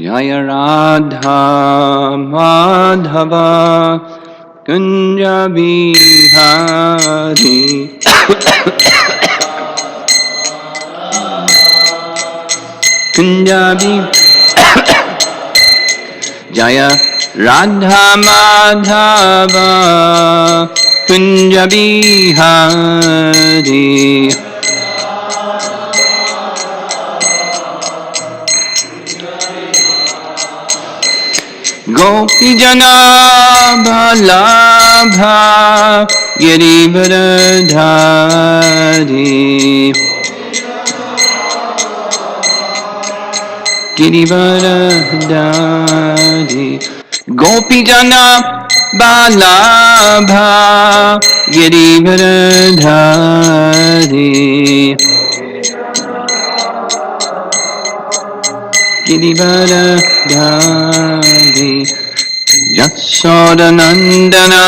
Jaya Radha Madhava Kunja Bihari Kunja Jaya Radha Madhava Kunja Bihari Gopi Jana Balabha Girivardhari Girivardhari Gopi Jana Balabha Girivardhari Girivardhari Jasodanandana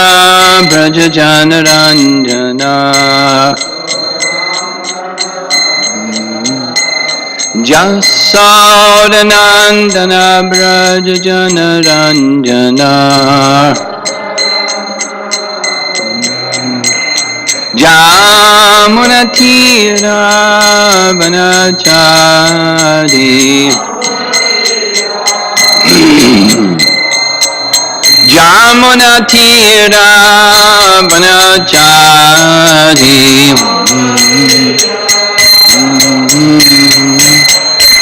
Brajajanaranjana Jasodanandana Brajajanaranjana Jamunatira Vanachari Jamunatira Vanachari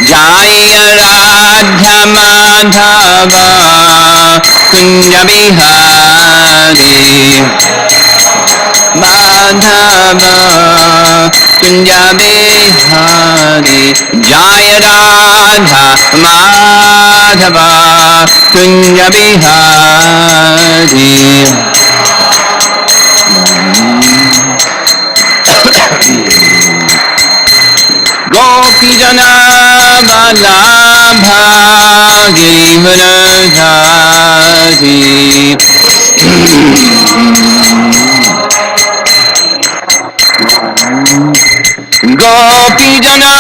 Jaya Radha Madhava Kunja Bihari Madhava Kunja Bihari Jaya Radha Madhava Kunja Bihari Gopi Jana Balabha Girivardhari Gopi Jana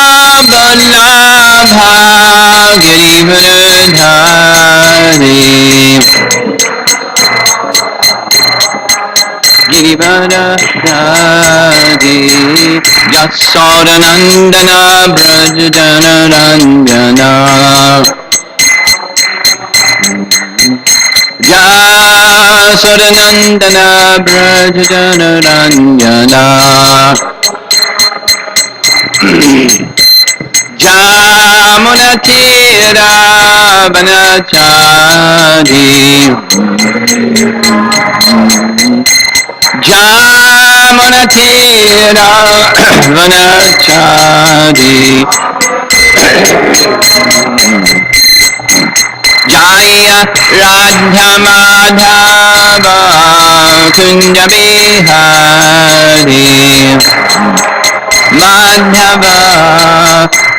Balabha Girivardhari Girivardhari Jasodanandana Brajajanaranjana Jasodanandana Brajajanaranjana Jamunatira Vanachari Jamunatira Vanachari Jaya Radha Madhava Kunja Bihari Madhava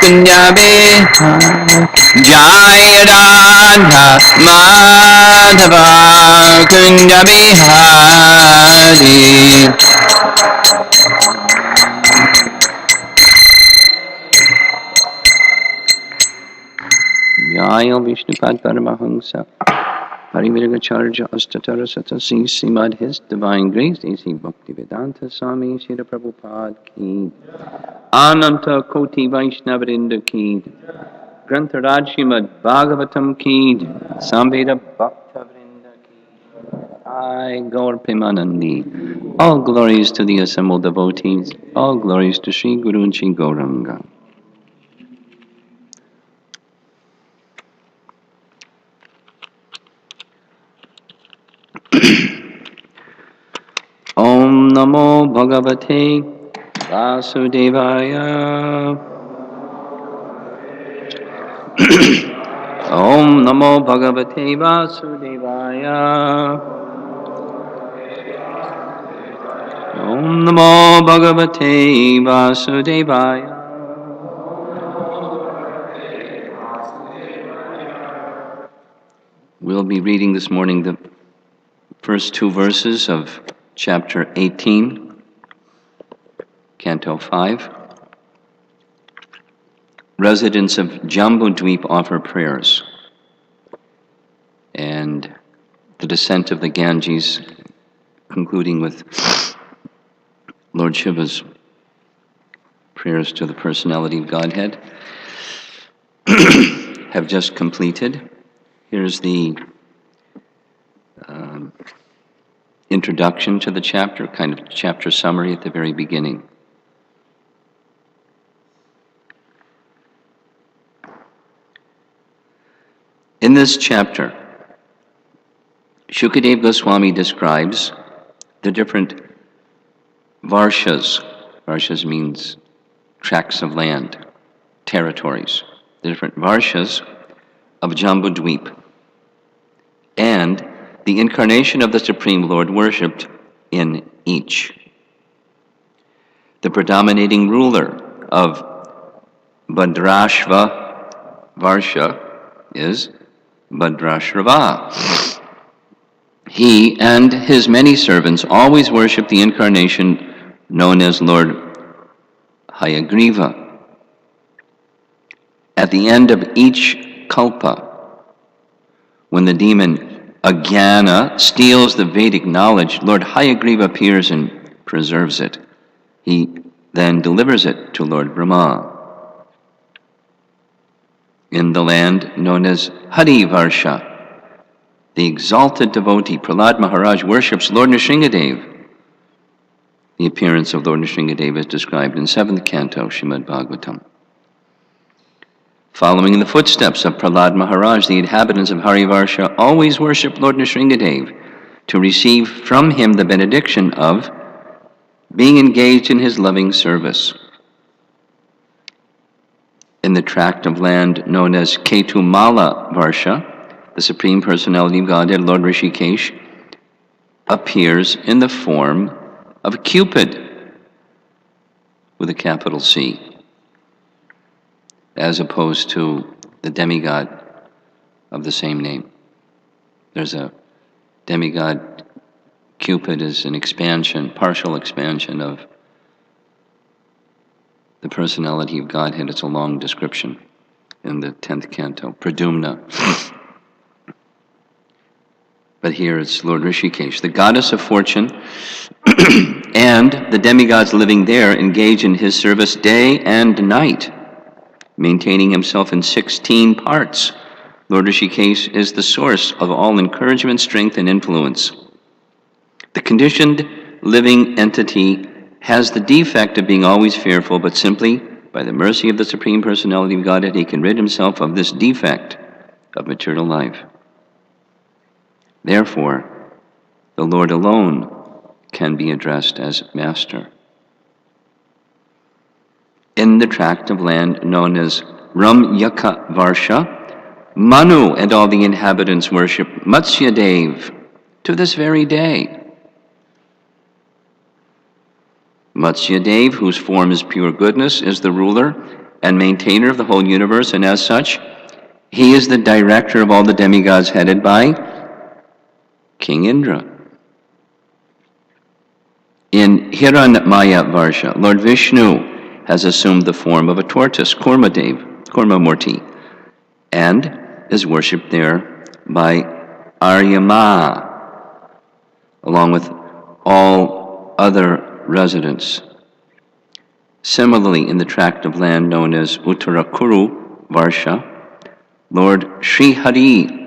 Kunja Bihari Jaya Radha Madhava Kunja Bihari Jaya Vishnupad Paramahamsa Pariviragacharya Astatara Satasi Srimad His Divine Grace A.C. Bhaktivedanta Swami Srila Prabhupada Ki Ananta Koti Vaishnavarinda Ki Grantharaj Srimad Bhagvatam Ki Samveda Bhaktavrinda Ki I Gaur Premanandi. All glories to the assembled devotees. All glories to Sri Guru and Sri Gauranga. Om Namo Bhagavate Vasudevaya. Om Namo Bhagavate Vasudevaya. Om Namo Bhagavate Vasudevaya. We'll be reading this morning the first two verses of chapter 18, Canto 5. Residents of Jambudweep offer prayers. descent of the Ganges, concluding with Lord Shiva's prayers to the personality of Godhead, have just completed. Here's the introduction to the chapter, kind of chapter summary at the very beginning. In this chapter, Shukadeva Goswami describes the different varshas. Varshas means tracts of land, territories. The different varshas of Jambudweep, and the incarnation of the Supreme Lord worshipped in each. The predominating ruler of Bhadrashva Varsha is Bhadrashrava. He and his many servants always worship the incarnation known as Lord Hayagriva. At the end of each kalpa, when the demon Ajnana steals the Vedic knowledge, Lord Hayagriva appears and preserves it. He then delivers it to Lord Brahma. In the land known as Hari Varsha, the exalted devotee Prahlad Maharaj worships Lord Nrsingadev. The appearance of Lord Nrsingadev is described in 7th canto, Srimad Bhagvatam. Following in the footsteps of Prahlad Maharaj, the inhabitants of Hari Varsha always worship Lord Nrsingadev to receive from him the benediction of being engaged in his loving service. In the tract of land known as Ketumala Varsha, the Supreme Personality of Godhead, Lord Rishikesh, appears in the form of Cupid with a capital C, as opposed to the demigod of the same name. There's a demigod. Cupid is an expansion, partial expansion of the personality of Godhead. It's a long description in the 10th canto, Pradumna. But here it's Lord Rishikesh, the goddess of fortune, and the demigods living there engage in his service day and night, maintaining himself in 16 parts. Lord Rishikesh is the source of all encouragement, strength, and influence. The conditioned living entity has the defect of being always fearful, but simply by the mercy of the Supreme Personality of Godhead, he can rid himself of this defect of material life. Therefore, the Lord alone can be addressed as Master. In the tract of land known as Ramyaka Varsha, Manu and all the inhabitants worship Matsyadev to this very day. Matsyadev, whose form is pure goodness, is the ruler and maintainer of the whole universe, and as such, he is the director of all the demigods headed by King Indra. In Hiranmaya Varsha, Lord Vishnu has assumed the form of a tortoise, Kurmamurti, and is worshipped there by Aryama, along with all other residents. Similarly, in the tract of land known as Uttarakuru Varsha, Lord Srihari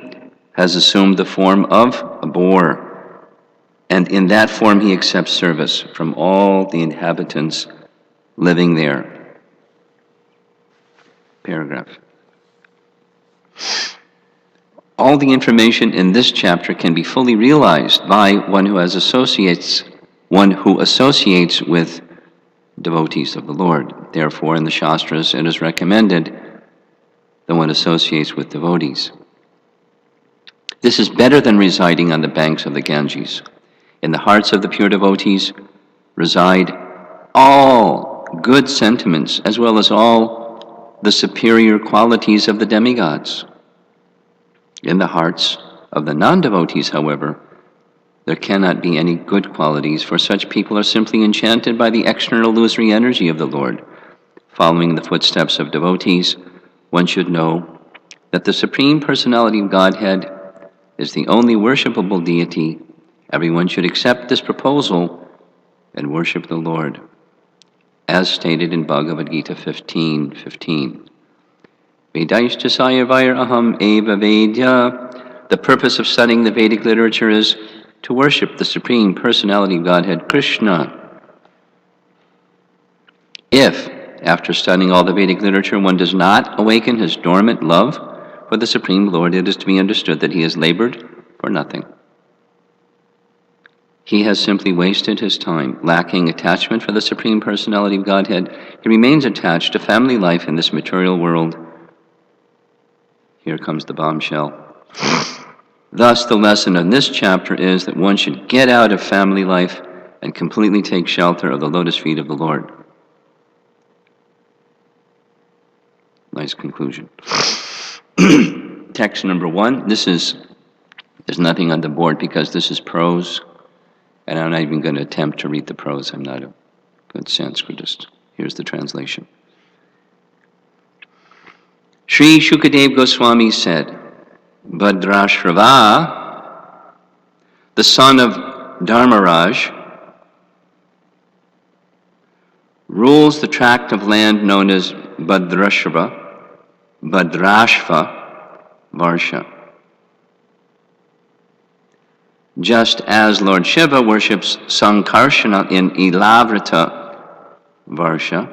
has assumed the form of a boar, and in that form he accepts service from all the inhabitants living there. Paragraph. All the information in this chapter can be fully realized by one who associates with devotees of the Lord. Therefore, in the Shastras, it is recommended that one associates with devotees. This is better than residing on the banks of the Ganges. In the hearts of the pure devotees reside all good sentiments, as well as all the superior qualities of the demigods. In the hearts of the non-devotees, however, there cannot be any good qualities, for such people are simply enchanted by the external illusory energy of the Lord. Following the footsteps of devotees, one should know that the Supreme Personality of Godhead is the only worshipable deity, everyone should accept this proposal and worship the Lord, as stated in Bhagavad Gita 15:15. Vedaishcha sayavayar aham eva vedya. The purpose of studying the Vedic literature is to worship the Supreme Personality of Godhead, Krishna. If, after studying all the Vedic literature, one does not awaken his dormant love for the Supreme Lord, it is to be understood that he has labored for nothing. He has simply wasted his time. Lacking attachment for the Supreme Personality of Godhead, he remains attached to family life in this material world. Here comes the bombshell. Thus, the lesson in this chapter is that one should get out of family life and completely take shelter of the lotus feet of the Lord. Nice conclusion. Text number 1. There's nothing on the board because this is prose, and I'm not even going to attempt to read the prose. I'm not a good Sanskritist. Here's the translation. Sri Shukadev Goswami said, Bhadrashrava, the son of Dharmaraj, rules the tract of land known as Bhadrashva Varsha. Just as Lord Shiva worships Sankarshana in Ilavrita Varsha,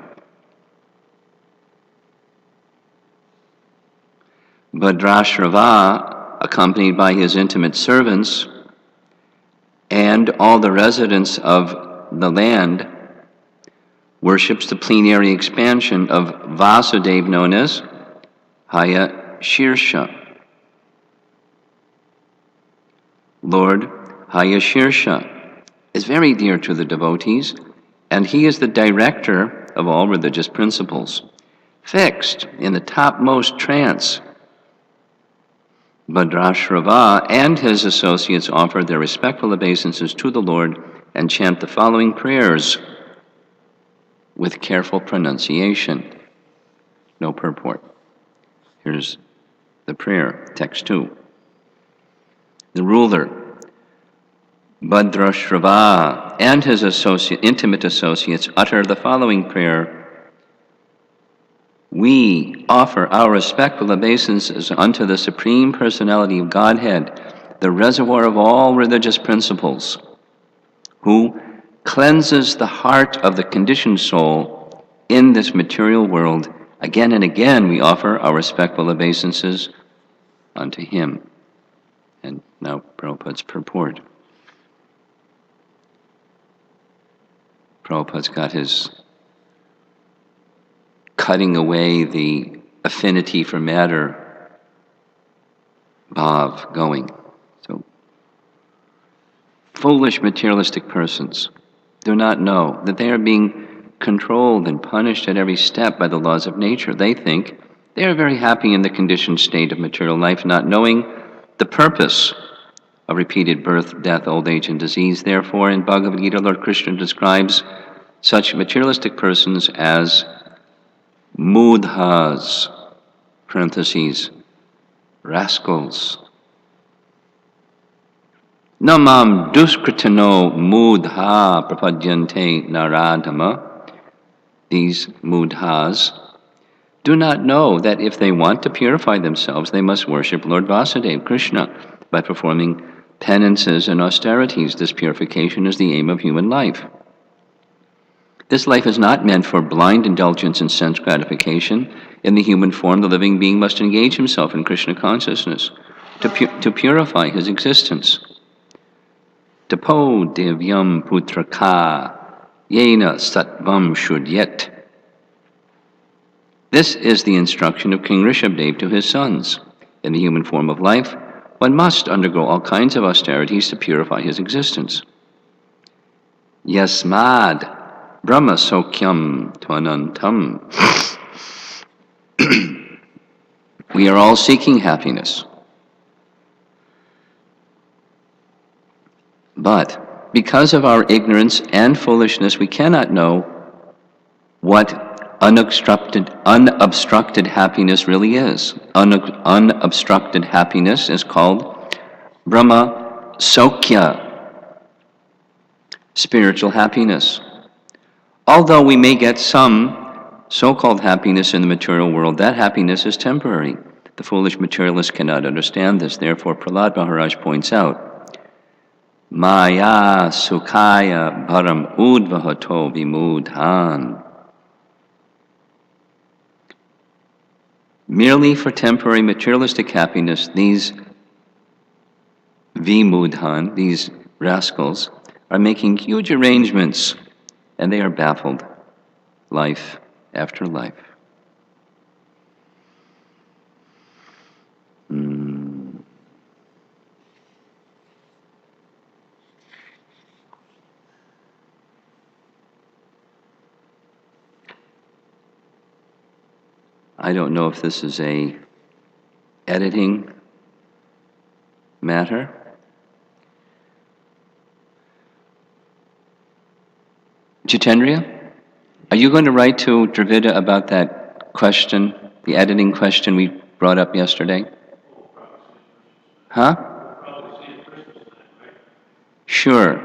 Bhadrashrava, accompanied by his intimate servants and all the residents of the land, worships the plenary expansion of Vasudev known as Haya Shirsha. Lord Haya Shirsha is very dear to the devotees, and he is the director of all religious principles. Fixed in the topmost trance, Bhadrashrava and his associates offer their respectful obeisances to the Lord and chant the following prayers with careful pronunciation. No purport. Here's the prayer, text 2. The ruler, Bhadrashrava, and his intimate associates utter the following prayer. We offer our respectful obeisances unto the Supreme Personality of Godhead, the reservoir of all religious principles, who cleanses the heart of the conditioned soul in this material world. Again and again we offer our respectful obeisances unto him. And now Prabhupada's purport. Prabhupada's got his cutting away the affinity for matter bhav going. So, foolish materialistic persons do not know that they are being controlled and punished at every step by the laws of nature. They think they are very happy in the conditioned state of material life, not knowing the purpose of repeated birth, death, old age, and disease. Therefore, in Bhagavad Gita, Lord Krishna describes such materialistic persons as mudhas, parentheses, rascals. Namam duskritano mudha prapadyante naradama. These mudhas do not know that if they want to purify themselves, they must worship Lord Vasudeva, Krishna, by performing penances and austerities. This purification is the aim of human life. This life is not meant for blind indulgence in sense gratification. In the human form, the living being must engage himself in Krishna consciousness to purify his existence. Tapo divyam putraka yena satvam shudyet. This is the instruction of King Rishabdev to his sons. In the human form of life, one must undergo all kinds of austerities to purify his existence. Yasmad Brahma Sokyam Tvanantam. We are all seeking happiness. But because of our ignorance and foolishness, we cannot know what unobstructed happiness really is. Unobstructed happiness is called Brahma Sokya, spiritual happiness. Although we may get some so-called happiness in the material world, that happiness is temporary. The foolish materialists cannot understand this. Therefore, Prahlad Maharaj points out, Maya Sukhaya Bharam Udvahato Vimudhan. Merely for temporary materialistic happiness, these Vimudhan, these rascals, are making huge arrangements, and they are baffled, life after life. I don't know if this is a editing matter. Jitendriya, are you going to write to Dravida about that question, the editing question we brought up yesterday? Huh? Sure.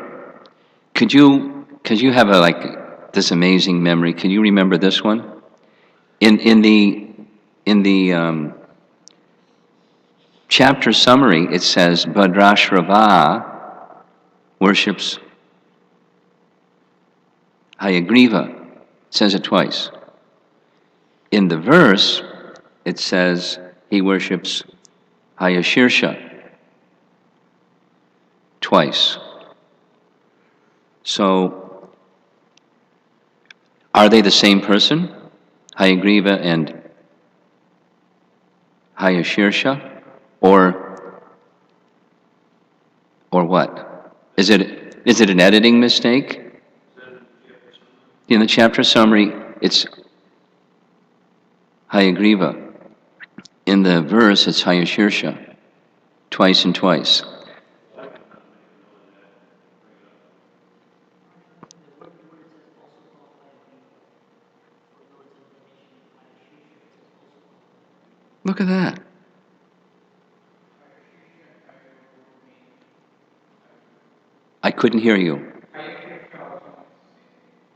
Could you have this amazing memory? Can you remember this one? In the chapter summary, it says Bhadrashrava worships Hayagriva. It says it twice. In the verse, it says he worships Hayashirsha twice. So, are they the same person? Hayagriva and Hayashirsha? Or what? Is it an editing mistake? In the chapter summary, it's Hayagriva. In the verse, it's Hayashirsha, twice and twice. Look at that. I couldn't hear you.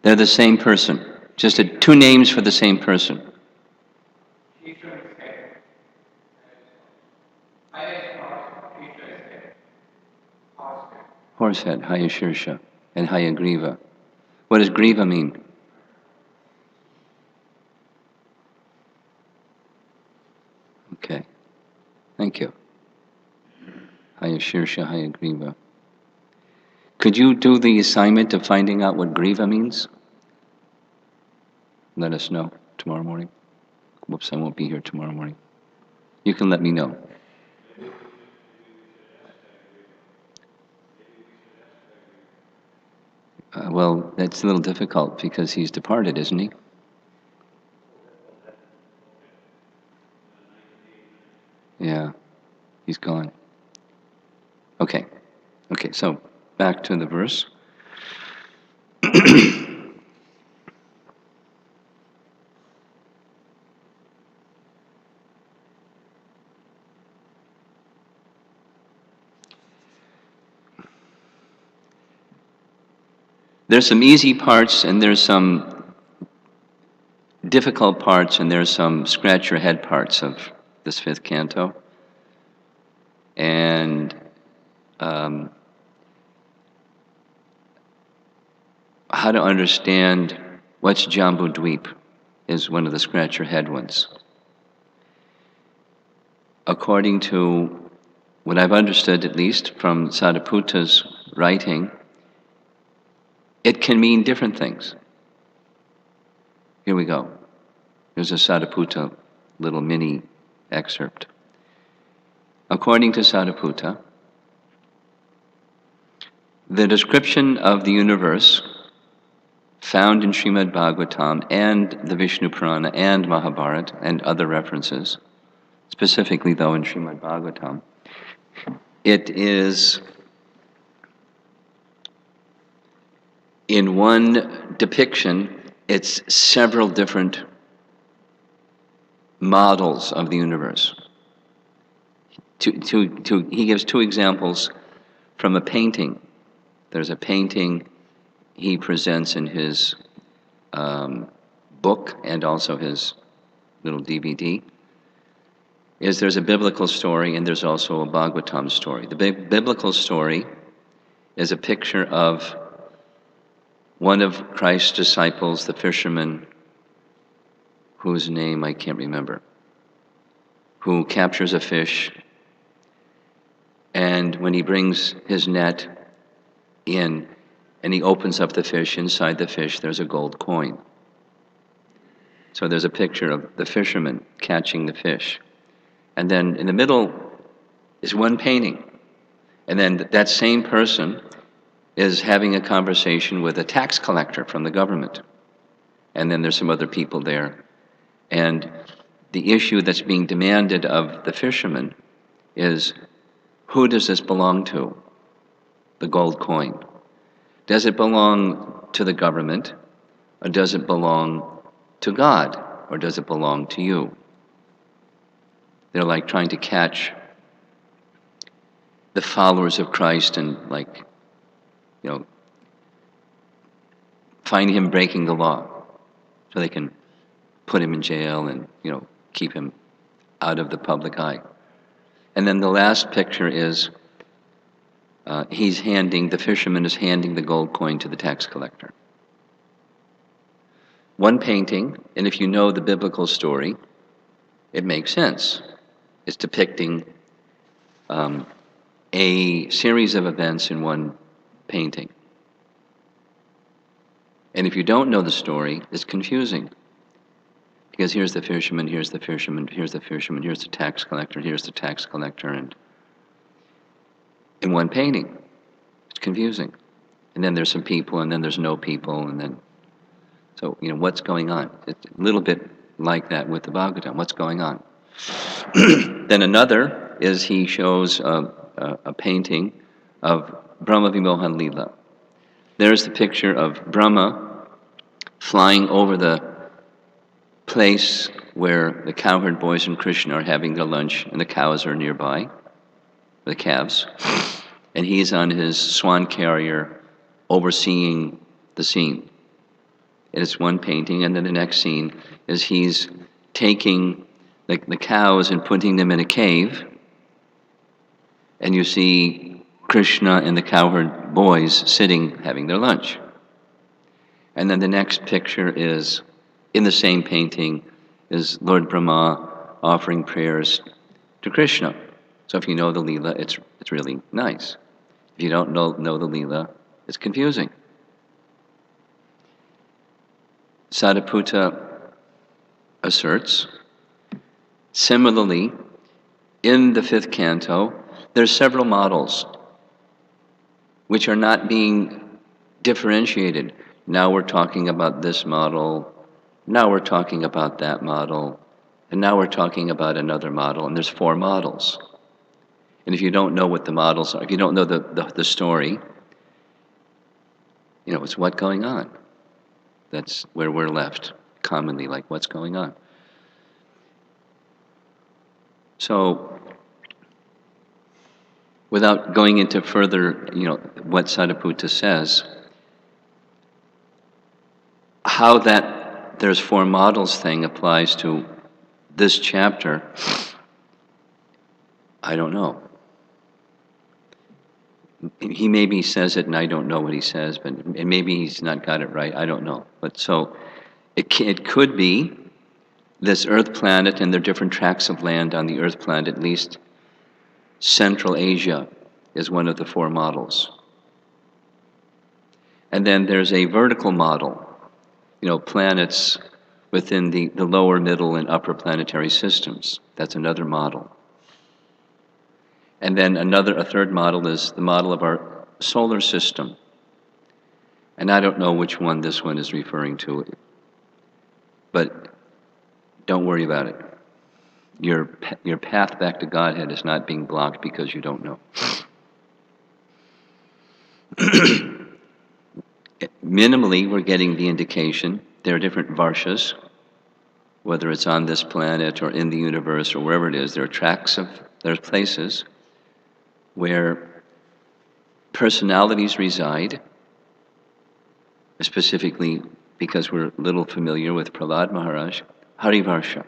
They're the same person. Just two names for the same person. Horsehead, Hayashirsha, and Hayagriva. What does Griva mean? Okay. Thank you. Hayashirsha, Hayagriva. Could you do the assignment of finding out what Griva means? Let us know tomorrow morning. Whoops, I won't be here tomorrow morning. You can let me know. Well, that's a little difficult because he's departed, isn't he? Yeah, he's gone. Okay, so back to the verse. There's some easy parts and there's some difficult parts and there's some scratch your head parts of this fifth canto. And how to understand what's Jambu Dweep is one of the scratch your head ones. According to what I've understood, at least from Sadhuputa's writing, it can mean different things. Here we go. Here's a Sadhuputa little mini excerpt. According to Sadhuputa, the description of the universe found in Srimad Bhagvatam and the Vishnu Purana and Mahabharata and other references, specifically though in Srimad Bhagvatam, it is in one depiction, it's several different models of the universe. he gives two examples from a painting. There's a painting he presents in his book and also his little DVD. There's a biblical story and there's also a Bhagvatam story. The biblical story is a picture of one of Christ's disciples, the fisherman, whose name I can't remember, who captures a fish, and when he brings his net in and he opens up the fish, inside the fish there's a gold coin. So there's a picture of the fisherman catching the fish. And then in the middle is one painting. And then that same person is having a conversation with a tax collector from the government. And then there's some other people there. And the issue that's being demanded of the fisherman is, who does this belong to? The gold coin. Does it belong to the government? Or does it belong to God? Or does it belong to you? They're like trying to catch the followers of Christ and find him breaking the law so they can put him in jail and, keep him out of the public eye. And then the last picture is the fisherman is handing the gold coin to the tax collector. One painting, and if you know the biblical story, it makes sense. It's depicting a series of events in one painting. And if you don't know the story, it's confusing. Because here's the fisherman, here's the fisherman, here's the fisherman, here's the tax collector, here's the tax collector, and in one painting. It's confusing. And then there's some people, and then there's no people, and then... So, what's going on? It's a little bit like that with the Bhagavatam. What's going on? Then another is he shows a painting of Brahma Vimohan Lila. There's the picture of Brahma flying over the place where the cowherd boys and Krishna are having their lunch, and the cows are nearby, the calves, and he's on his swan carrier overseeing the scene. And it's one painting, and then the next scene is he's taking the cows and putting them in a cave, and you see Krishna and the cowherd boys sitting having their lunch. And then the next picture is, in the same painting, is Lord Brahma offering prayers to Krishna. So if you know the Leela, it's really nice. If you don't know the Leela, it's confusing. Sariputta asserts, similarly, in the 5th canto, there's several models which are not being differentiated. Now we're talking about this model, now we're talking about that model, and now we're talking about another model, and there's 4 models. And if you don't know what the models are, if you don't know the story, it's what's going on. That's where we're left, commonly, like, what's going on? So, without going into further, what Sariputta says, how that there's 4 models thing applies to this chapter, I don't know. He maybe says it and I don't know what he says, and maybe he's not got it right, I don't know. But so, it could be this Earth planet and their different tracts of land on the Earth planet, at least Central Asia is one of the 4 models. And then there's a vertical model, planets within the lower, middle, and upper planetary systems. That's another model. And then a third model is the model of our solar system. And I don't know which one this one is referring to, but don't worry about it. Your path back to Godhead is not being blocked because you don't know. Minimally, we're getting the indication there are different varshas, whether it's on this planet or in the universe or wherever it is. There are tracts of There's places where personalities reside, specifically because we're a little familiar with Prahlad Maharaj, Harivarsha.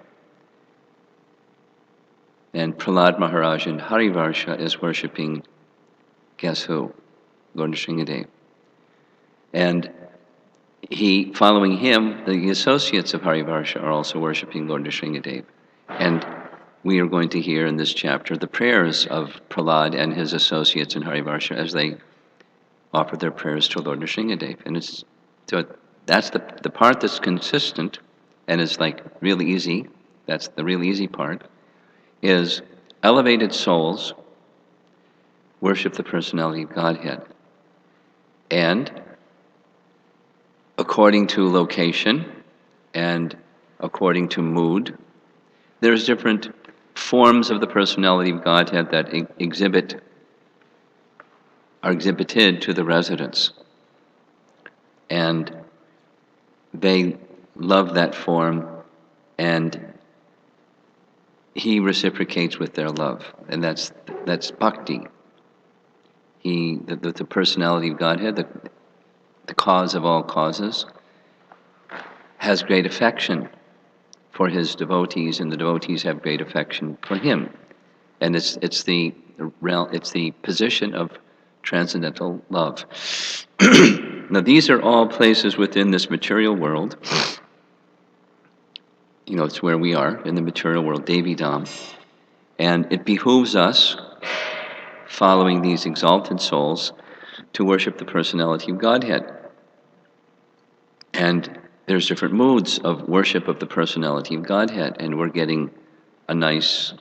And Prahlad Maharaj in Harivarsha is worshipping, guess who? Lord Nrsingadev. And following him, the associates of Harivarsha are also worshipping Lord Nrsingadev. And we are going to hear in this chapter the prayers of Prahlad and his associates in Harivarsha as they offer their prayers to Lord Nrsingadev. And so that's the part that's consistent and is like really easy. That's the really easy part, is elevated souls worship the personality of Godhead. And according to location and according to mood, there's different forms of the personality of Godhead that are exhibited to the residents. And they love that form, and he reciprocates with their love. And that's bhakti. The personality of Godhead, the cause of all causes, has great affection for his devotees, and the devotees have great affection for him. And it's the position of transcendental love. Now, these are all places within this material world. It's where we are in the material world, Devidam. And it behooves us, following these exalted souls, to worship the personality of Godhead. And there's different moods of worship of the personality of Godhead, and we're getting a nice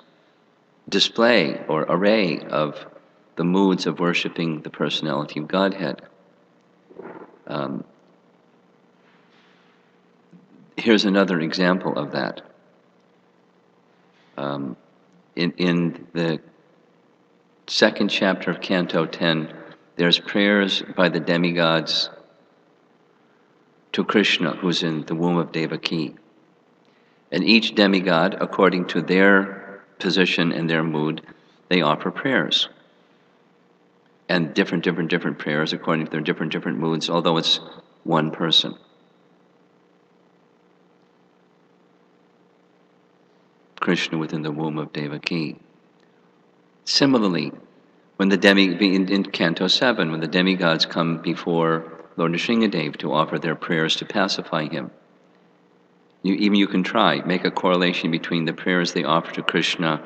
display or array of the moods of worshiping the personality of Godhead. Here's another example of that. In the second chapter of Canto 10, there's prayers by the demigods to Krishna, who's in the womb of Devaki. And each demigod, according to their position and their mood, they offer prayers. And different prayers according to their different moods, although it's one person. Krishna within the womb of Devaki. Similarly, when in Canto 7, when the demigods come before Lord Nrsingadev to offer their prayers to pacify him, you can try, make a correlation between the prayers they offer to Krishna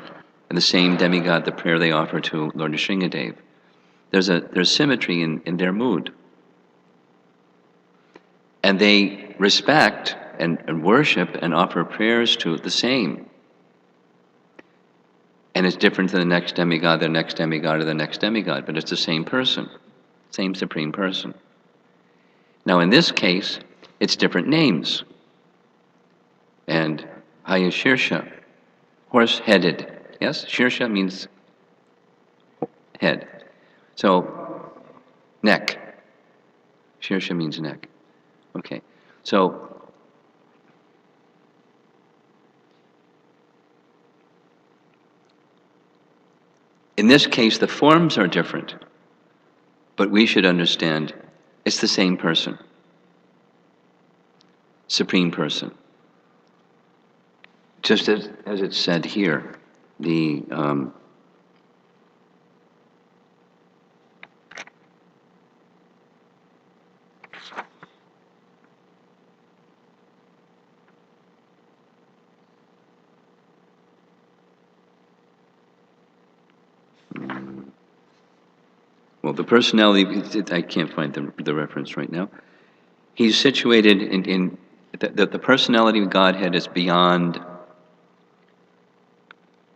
and the same demigod, the prayer they offer to Lord Nrsingadev. There's symmetry in their mood. And they respect and worship and offer prayers to the same. And it's different than the next demigod, or the next demigod, but it's the same person, same Supreme Person. Now in this case, it's different names. And Hayashirsha, horse-headed. Yes, Shirsha means head. So, neck. Shirsha means neck. Okay, so in this case, the forms are different, but we should understand it's the same person, Supreme Person. Just as it's said here, the personality, I can't find the reference right now. He's situated in the personality of Godhead is beyond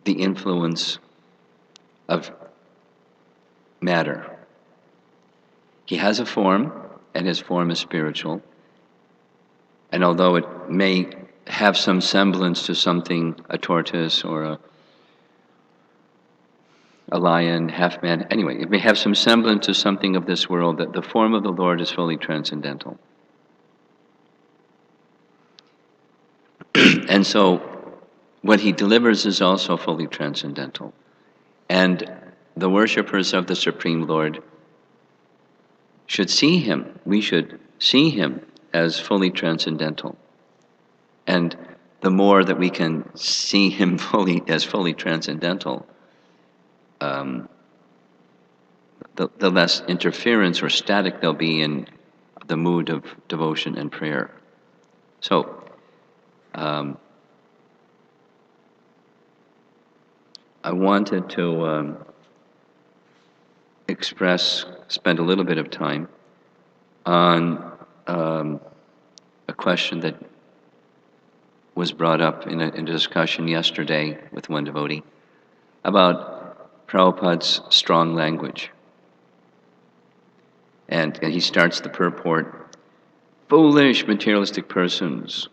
the influence of matter. He has a form, and his form is spiritual. And although it may have some semblance to something, a tortoise or a lion, half man, anyway, it may have some semblance to something of this world, that the form of the Lord is fully transcendental. And so what he delivers is also fully transcendental. And the worshippers of the Supreme Lord should see him. We should see him as fully transcendental. And the more that we can see him fully transcendental, the less interference or static there'll be in the mood of devotion and prayer. So, I wanted to spend a little bit of time on a question that was brought up in a discussion yesterday with one devotee about Prabhupada's strong language. And he starts the purport, foolish materialistic persons,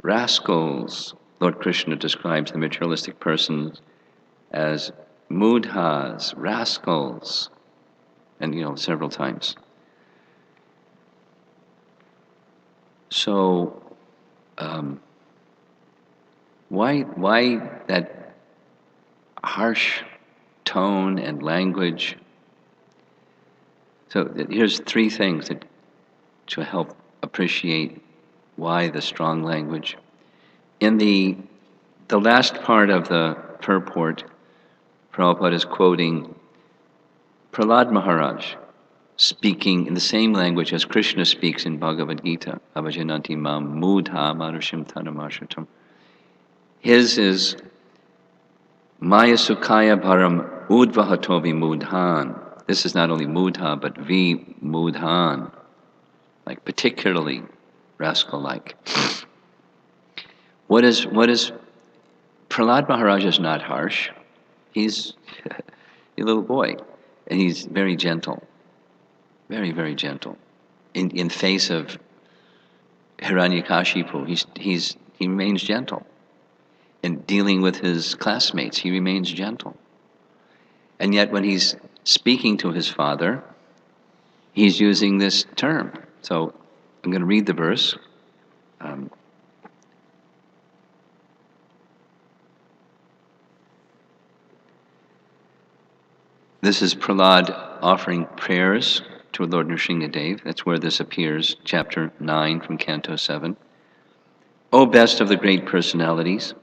rascals. Lord Krishna describes the materialistic persons as mudhas, rascals, and several times. So, why that harsh tone and language? So here's three things that to help appreciate why the strong language. In the last part of the purport, Prabhupada is quoting Prahlad Maharaj, speaking in the same language as Krishna speaks in Bhagavad Gita, Avajananti mam mudha manushim tanamashritam. His is Maya Sukhaya Bharam Udvahatovi Mudhan. This is not only Mudha, but V Mudhan, like particularly rascal-like. What is Prahlad Maharaj is not harsh. He's a little boy, and he's very gentle, very, very gentle. In face of Hiranyakashipu, he remains gentle. In dealing with his classmates, he remains gentle. And yet when he's speaking to his father, he's using this term. So I'm going to read the verse. This is Prahlad offering prayers to Lord Nrsingadev. That's where this appears, chapter 9 from Canto 7. O best of the great personalities,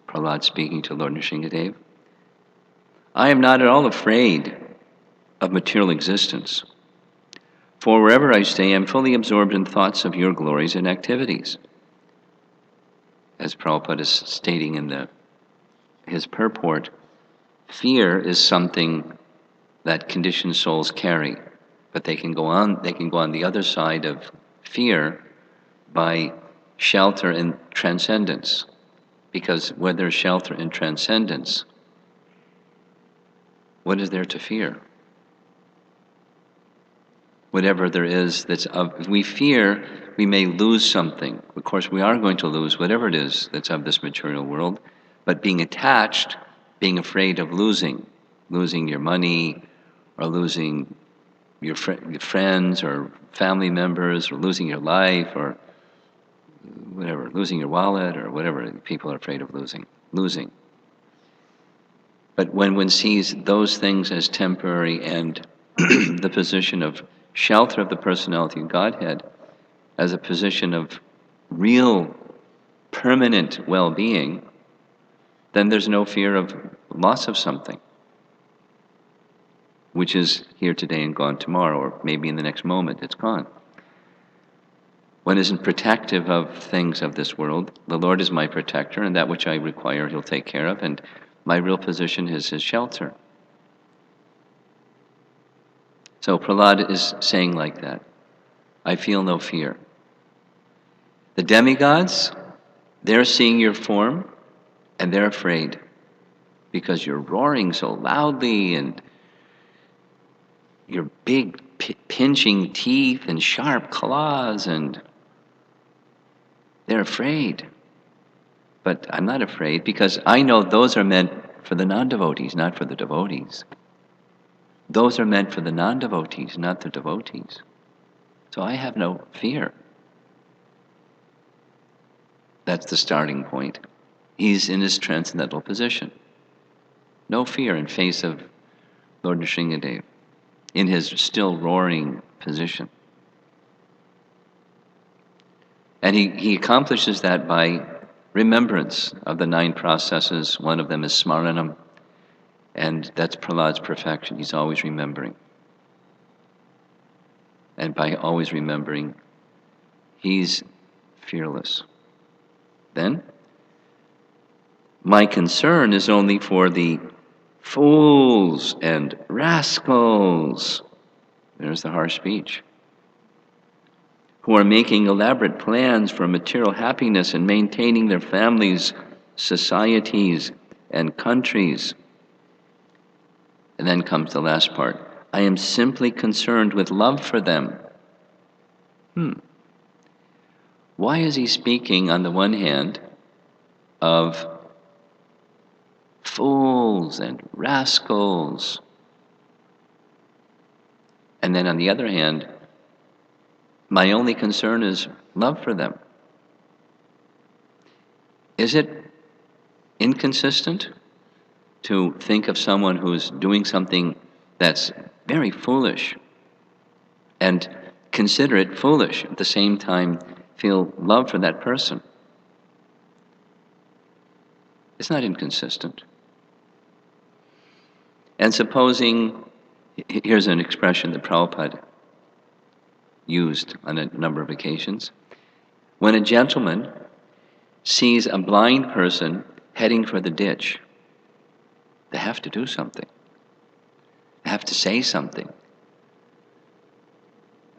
Prahlad speaking to Lord Nrsingadev, I am not at all afraid of material existence, for wherever I stay, I am fully absorbed in thoughts of your glories and activities. As Prabhupada is stating in his purport, fear is something that conditioned souls carry, but they can go on the other side of fear by shelter in transcendence. Because where there's shelter in transcendence, what is there to fear? Whatever there is if we fear, we may lose something. Of course, we are going to lose whatever it is that's of this material world, but being attached, being afraid of losing your money, or losing your friends or family members, or losing your life, or whatever, losing your wallet, or whatever people are afraid of losing. But when one sees those things as temporary and the position of shelter of the personality of Godhead as a position of real, permanent well-being, then there's no fear of loss of something, which is here today and gone tomorrow, or maybe in the next moment it's gone. One isn't protective of things of this world. The Lord is my protector, and that which I require He'll take care of, and my real position is His shelter. So Prahlad is saying like that, I feel no fear. The demigods, they're seeing your form, and they're afraid, because you're roaring so loudly, and your big pinching teeth and sharp claws, and they're afraid. But I'm not afraid, because I know those are meant for the non-devotees, not for the devotees. Those are meant for the non-devotees, not the devotees. So I have no fear. That's the starting point. He's in his transcendental position. No fear in face of Lord Nrsingadev, in his still roaring position. And he accomplishes that by remembrance of the 9 processes. One of them is smaranam, and that's Prahlad's perfection. He's always remembering. And by always remembering, he's fearless. Then, my concern is only for the fools and rascals. There's the harsh speech. Who are making elaborate plans for material happiness and maintaining their families, societies, and countries. And then comes the last part. I am simply concerned with love for them. Why is he speaking, on the one hand, of fools and rascals, and then on the other hand, my only concern is love for them? Is it inconsistent to think of someone who's doing something that's very foolish and consider it foolish, at the same time feel love for that person? It's not inconsistent. And supposing, here's an expression that Prabhupada used on a number of occasions. When a gentleman sees a blind person heading for the ditch, they have to do something. They have to say something.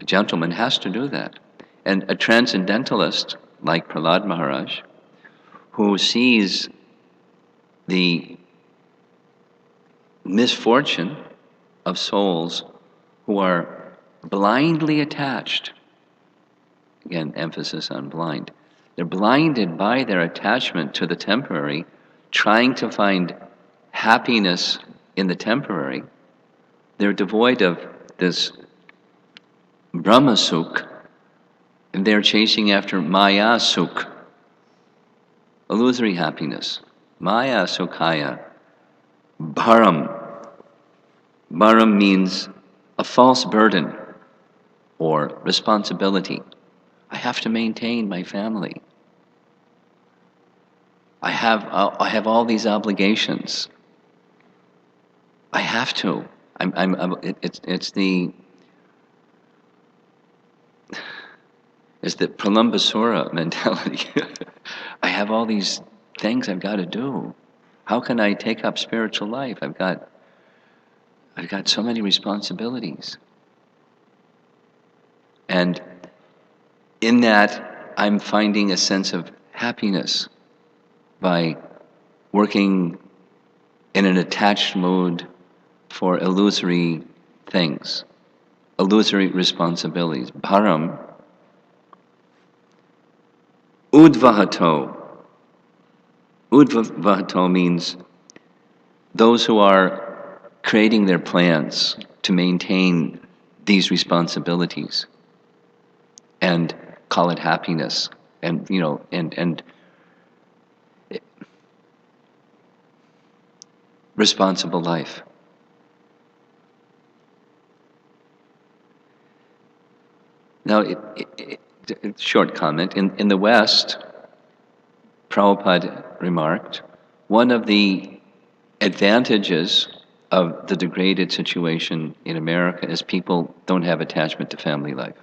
A gentleman has to do that. And a transcendentalist like Prahlad Maharaj, who sees the misfortune of souls who are blindly attached, again, emphasis on blind, they're blinded by their attachment to the temporary, trying to find happiness in the temporary. They're devoid of this Brahma Sukh, and they're chasing after Maya Sukh, illusory happiness. Maya Sukhaya. Bharam. Bharam means a false burden or responsibility. I have to maintain my family. I have all these obligations. I have to. It's the Pralambasura mentality. I have all these things I've got to do. How can I take up spiritual life? I've got so many responsibilities. And in that, I'm finding a sense of happiness by working in an attached mood for illusory things, illusory responsibilities. Bharam. Udvahato. Udvahato means those who are creating their plans to maintain these responsibilities and call it happiness, and and responsible life. Now, short comment. In the West, Prabhupada remarked, one of the advantages of the degraded situation in America is people don't have attachment to family life.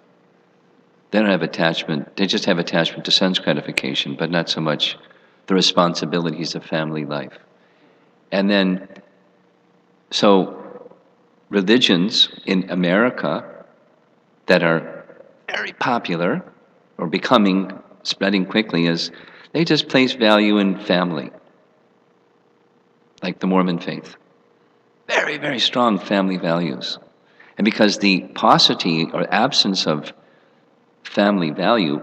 They don't have attachment, they just have attachment to sense gratification, but not so much the responsibilities of family life. And then, so religions in America that are very popular or spreading quickly, is they just place value in family, like the Mormon faith. Very, very strong family values. And because the paucity or absence of family value,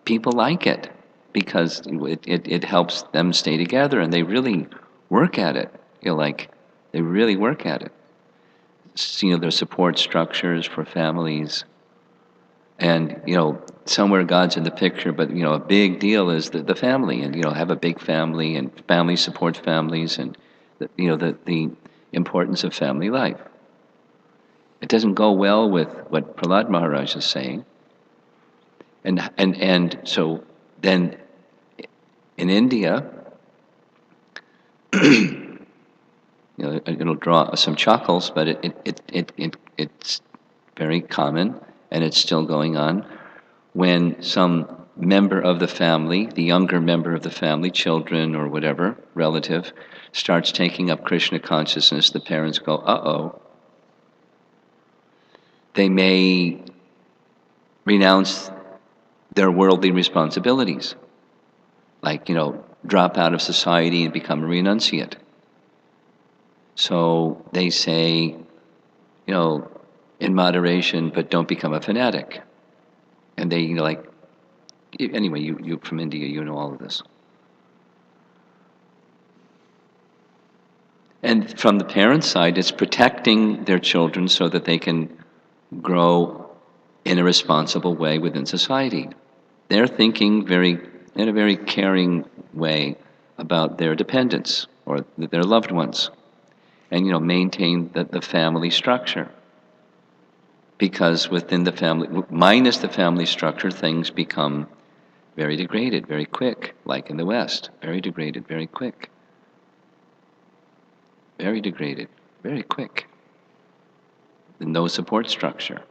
people like it because it helps them stay together, and they really work at it. They really work at it. Their support structures for families, and somewhere God's in the picture, but a big deal is the family, and have a big family, and family support families, and the importance of family life. It doesn't go well with what Prahlad Maharaj is saying, and so then in India, it'll draw some chuckles, but it's very common, and it's still going on. When some member of the family, the younger member of the family, children or whatever, relative, starts taking up Krishna consciousness, the parents go, uh-oh. They may renounce their worldly responsibilities, like, drop out of society and become a renunciate. So they say, in moderation, but don't become a fanatic. And they, anyway, you from India, you know all of this. And from the parents' side, it's protecting their children so that they can grow in a responsible way within society. They're thinking in a very caring way about their dependents or their loved ones, and maintain the family structure. Because within the family, minus the family structure, things become very degraded, very quick, like in the West. Very degraded, very quick. Very degraded, very quick. No support structure.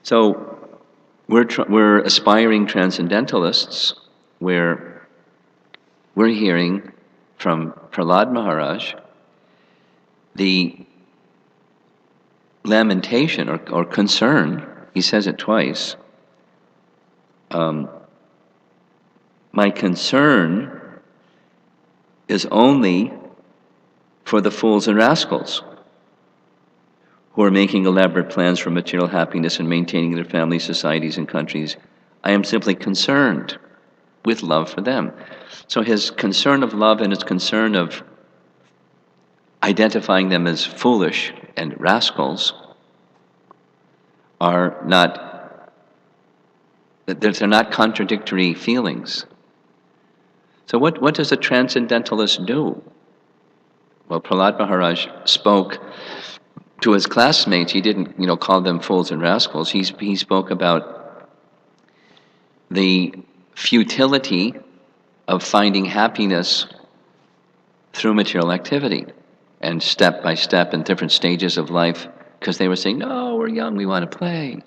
So we're aspiring transcendentalists, where we're hearing from Prahlad Maharaj the lamentation or concern. He says it twice. My concern is only for the fools and rascals who are making elaborate plans for material happiness and maintaining their families, societies, and countries. I am simply concerned with love for them. So his concern of love and his concern of identifying them as foolish and rascals are not, they're not contradictory feelings. So what does a transcendentalist do? Well, Prahlad Maharaj spoke to his classmates. He didn't, call them fools and rascals. He spoke about the futility of finding happiness through material activity, and step by step in different stages of life, because they were saying, no, we're young, we want to play.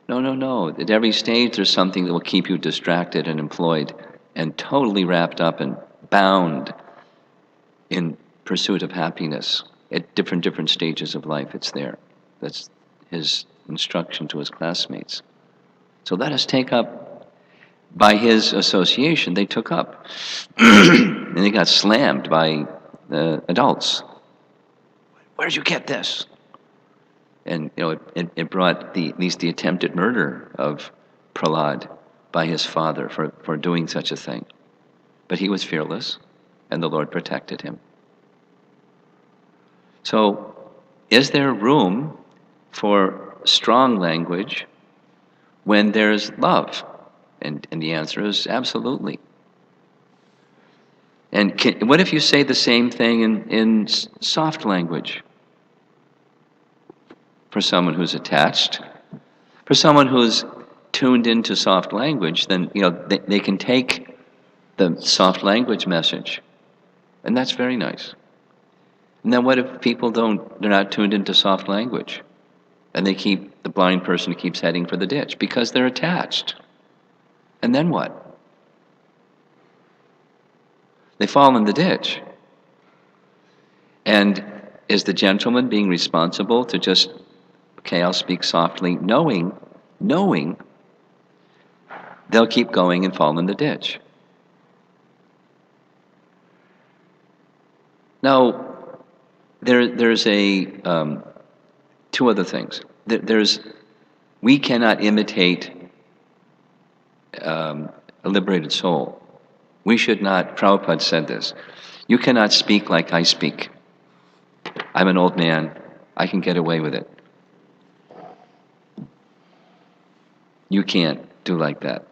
No. At every stage there's something that will keep you distracted and employed and totally wrapped up and bound in pursuit of happiness. At different stages of life, it's there. That's his instruction to his classmates. So let us take up, by his association, they took up. And they got slammed by the adults. Where did you get this? And it brought at least the attempted murder of Prahlad by his father for doing such a thing. But he was fearless, and the Lord protected him. So, is there room for strong language when there's love? And the answer is absolutely. And what if you say the same thing in soft language? For someone who's attached, for someone who's tuned into soft language, then they can take the soft language message, and that's very nice. And then what if people they're not tuned into soft language, and the blind person keeps heading for the ditch because they're attached? And then what? They fall in the ditch. And is the gentleman being responsible to just, okay, I'll speak softly, knowing they'll keep going and fall in the ditch? Now, there's two other things. We cannot imitate a liberated soul. We should not, Prabhupada said this, you cannot speak like I speak. I'm an old man, I can get away with it. You can't do like that.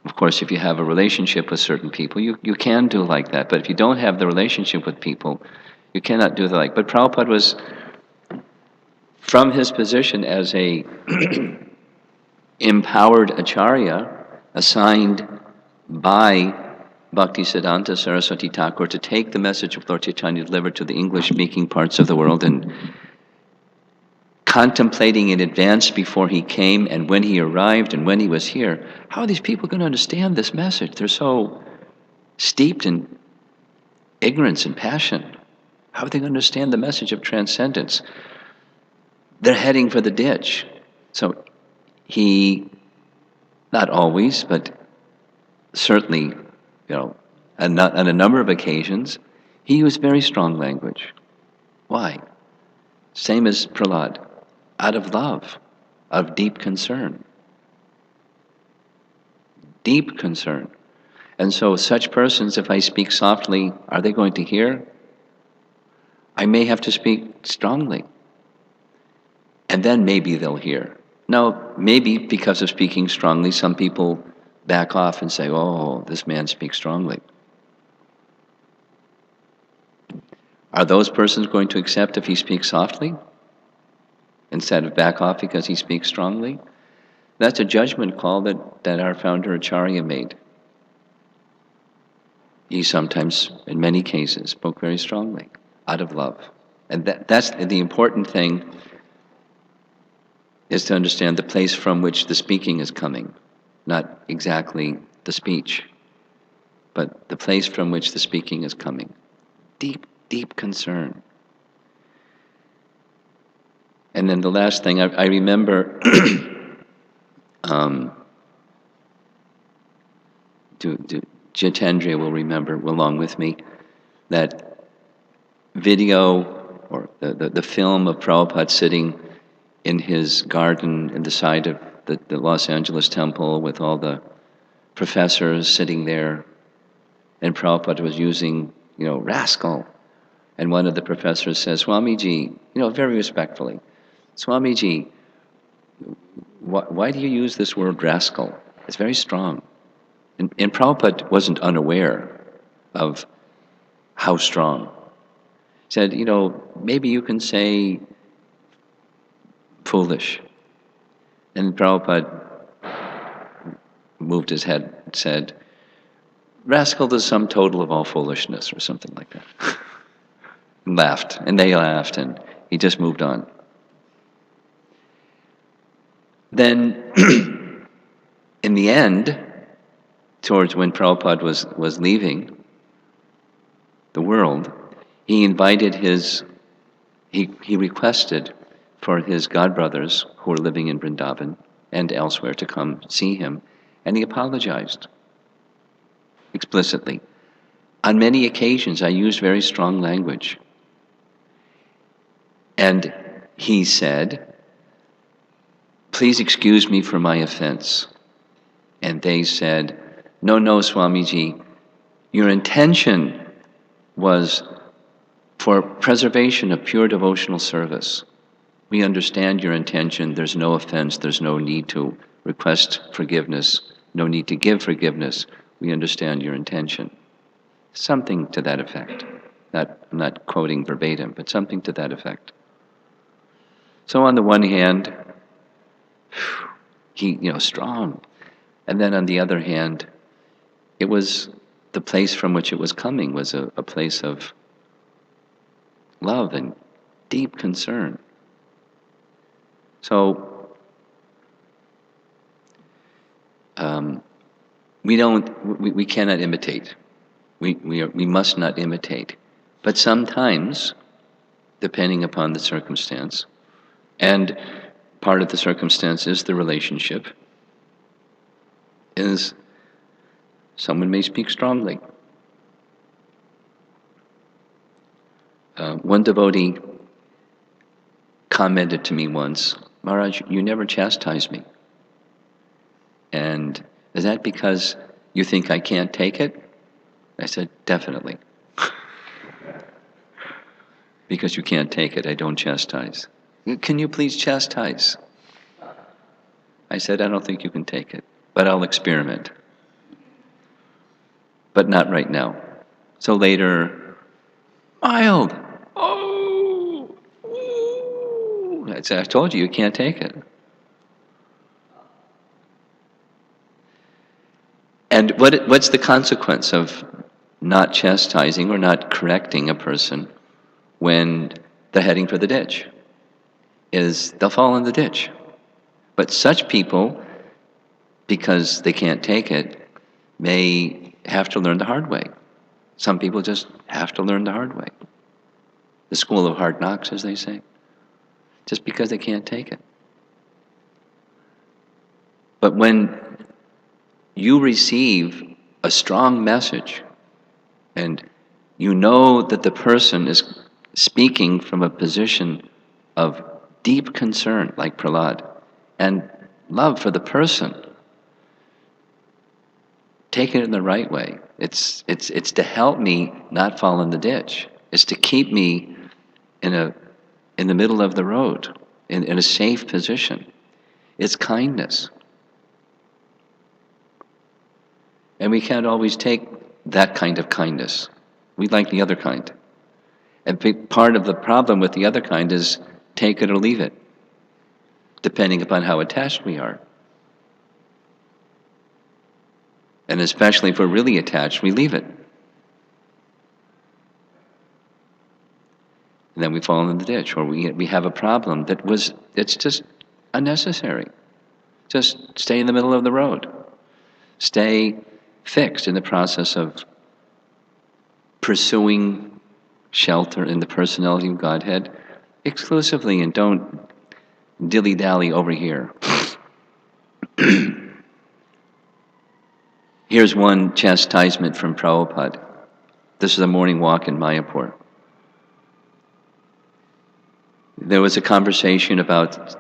Of course, if you have a relationship with certain people, you can do like that. But if you don't have the relationship with people, you cannot do that like. But Prabhupada was, from his position as a empowered acharya, assigned by Bhaktisiddhanta Saraswati Thakur to take the message of Lord Chaitanya delivered to the English-speaking parts of the world, and contemplating in advance before he came and when he arrived and when he was here, how are these people going to understand this message? They're so steeped in ignorance and passion. How are they going to understand the message of transcendence? They're heading for the ditch. So he, not always, but certainly, on a number of occasions, he used very strong language. Why? Same as Prahlad. Out of love, of deep concern. Deep concern. And so such persons, if I speak softly, are they going to hear? I may have to speak strongly. And then maybe they'll hear. Now, maybe because of speaking strongly, some people back off and say, oh, this man speaks strongly. Are those persons going to accept if he speaks softly instead of back off because he speaks strongly? That's a judgment call that our founder Acharya made. He sometimes, in many cases, spoke very strongly, out of love. And that's the important thing, is to understand the place from which the speaking is coming, not exactly the speech, but the place from which the speaking is coming. Deep, deep concern. And then the last thing, I remember Jitendra will remember along with me that video or the film of Prabhupada sitting in his garden in the side of the Los Angeles temple with all the professors sitting there, and Prabhupada was using, rascal. And one of the professors says, Swamiji, very respectfully, Swamiji, why do you use this word rascal? It's very strong. And Prabhupada wasn't unaware of how strong. He said, maybe you can say foolish. And Prabhupada moved his head and said, rascal is the sum total of all foolishness, or something like that. And laughed, and they laughed, and he just moved on. Then, in the end, towards when Prabhupada was leaving the world, he invited he requested for his godbrothers who were living in Vrindavan and elsewhere to come see him, and he apologized explicitly. On many occasions, I used very strong language. And he said, please excuse me for my offense. And they said, no, Swamiji, your intention was for preservation of pure devotional service. We understand your intention. There's no offense. There's no need to request forgiveness. No need to give forgiveness. We understand your intention. Something to that effect. I'm not quoting verbatim, but something to that effect. So on the one hand, he, strong. And then on the other hand, it was the place from which it was coming was a place of love and deep concern. So we cannot imitate. We must not imitate. But sometimes, depending upon the circumstance, and part of the circumstance is the relationship, is someone may speak strongly. One devotee commented to me once, Maharaj, you never chastise me. And is that because you think I can't take it? I said, definitely. Because you can't take it, I don't chastise. Can you please chastise? I said, I don't think you can take it, but I'll experiment. But not right now. So later, mild. Oh, ooh. I said, I told you, you can't take it. And what's the consequence of not chastising or not correcting a person when they're heading for the ditch? Is they'll fall in the ditch. But such people, because they can't take it, may have to learn the hard way. Some people just have to learn the hard way. The school of hard knocks, as they say, just because they can't take it. But when you receive a strong message and you know that the person is speaking from a position of deep concern, like Prahlad, and love for the person, take it in the right way. It's to help me not fall in the ditch. It's to keep me in the middle of the road, in a safe position. It's kindness. And we can't always take that kind of kindness. We like the other kind. And part of the problem with the other kind is take it or leave it, depending upon how attached we are. And especially if we're really attached, we leave it. And then we fall in the ditch, or we have a problem it's just unnecessary. Just stay in the middle of the road. Stay fixed in the process of pursuing shelter in the personality of Godhead exclusively, and don't dilly-dally over here. Here's one chastisement from Prabhupada. This is a morning walk in Mayapur. There was a conversation about,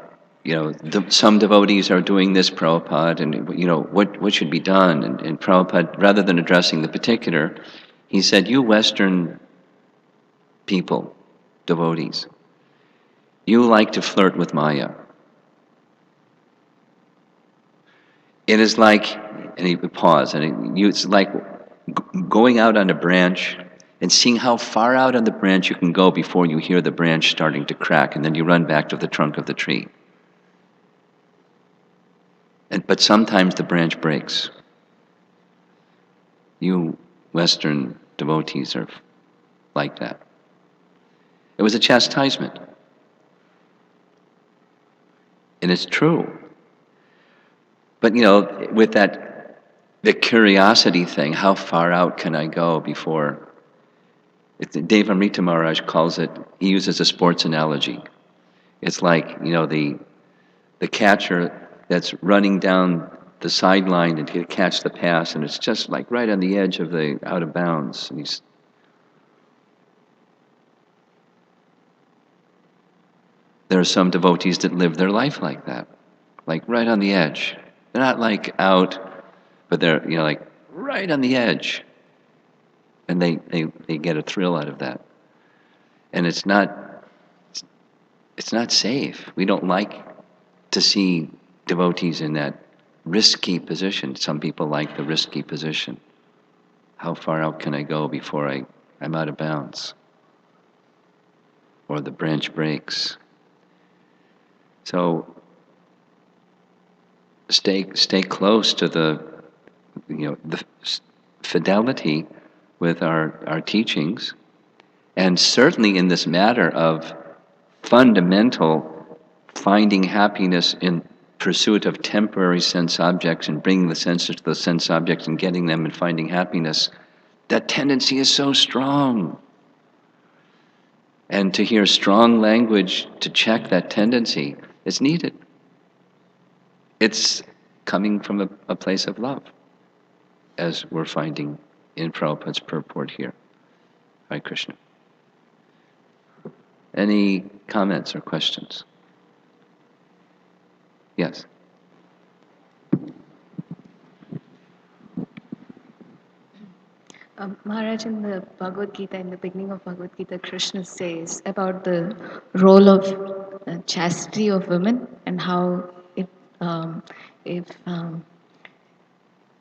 some devotees are doing this, Prabhupada, and what should be done. And Prabhupada, rather than addressing the particular, he said, you Western people, devotees, you like to flirt with Maya. It is like, and he would pause, and it's like going out on a branch and seeing how far out on the branch you can go before you hear the branch starting to crack, and then you run back to the trunk of the tree. But sometimes the branch breaks. You Western devotees are like that. It was a chastisement. And it's true. But with the curiosity thing, how far out can I go before? Devamrita Maharaj calls it, he uses a sports analogy. It's like, the catcher that's running down the sideline and to catch the pass, and it's just like right on the edge of the out of bounds. And there are some devotees that live their life like that, like right on the edge. They're not like out, but they're like right on the edge, and they get a thrill out of that. And it's not safe. We don't like to see devotees in that risky position. Some people like the risky position. How far out can I go before I'm out of bounds? Or the branch breaks. So stay close to the fidelity with our teachings, and certainly in this matter of fundamental finding happiness in pursuit of temporary sense objects and bringing the senses to the sense objects and getting them and finding happiness, that tendency is so strong. And to hear strong language to check that tendency is needed. It's coming from a place of love, as we're finding in Prabhupada's purport here. Hare Krishna. Any comments or questions? Yes. Maharaj, in the Bhagavad Gita, in the beginning of Bhagavad Gita, Krishna says about the role of chastity of women and how it if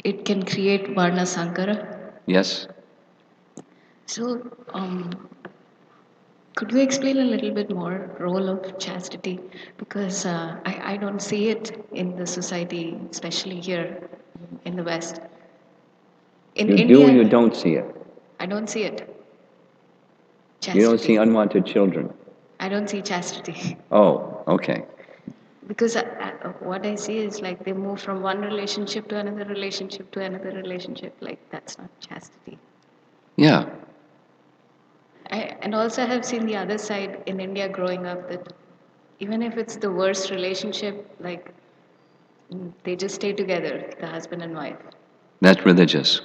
it can create Varna Sankara. Yes? So, could you explain a little bit more role of chastity? Because I don't see it in the society, especially here in the West. In You do or you India, don't see it? I don't see it. You don't see Chastity. unwanted children? I don't see chastity. Oh, okay. Because what I see is like they move from one relationship to another relationship to another relationship. Like that's not chastity. Yeah. And also I have seen the other side in India growing up that even if it's the worst relationship, like they just stay together, the husband and wife. That's religious.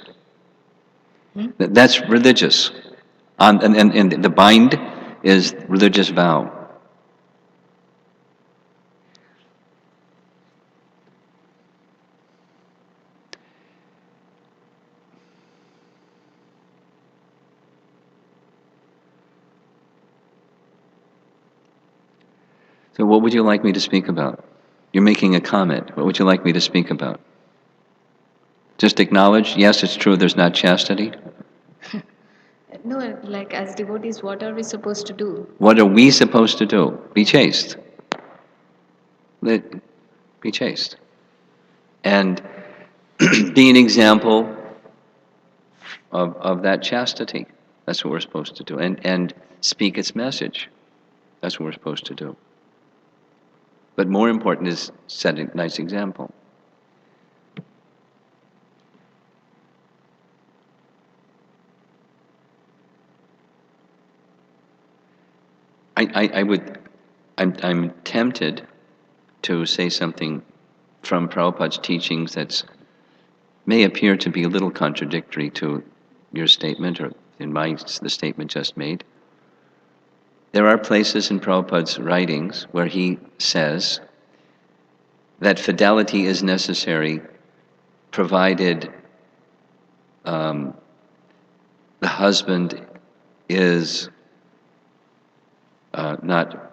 Hmm? That's religious. And the bind is religious vow. So what would you like me to speak about? You're making a comment. What would you like me to speak about? Just acknowledge, yes, it's true, there's not chastity. No, like as devotees, what are we supposed to do? What are we supposed to do? Be chaste. Be chaste. And be an example of that chastity. That's what we're supposed to do. And speak its message. That's what we're supposed to do. But more important is set a nice example. I'm tempted to say something from Prabhupada's teachings that may appear to be a little contradictory to your statement or the statement just made. There are places in Prabhupada's writings where he says that fidelity is necessary provided the husband is not.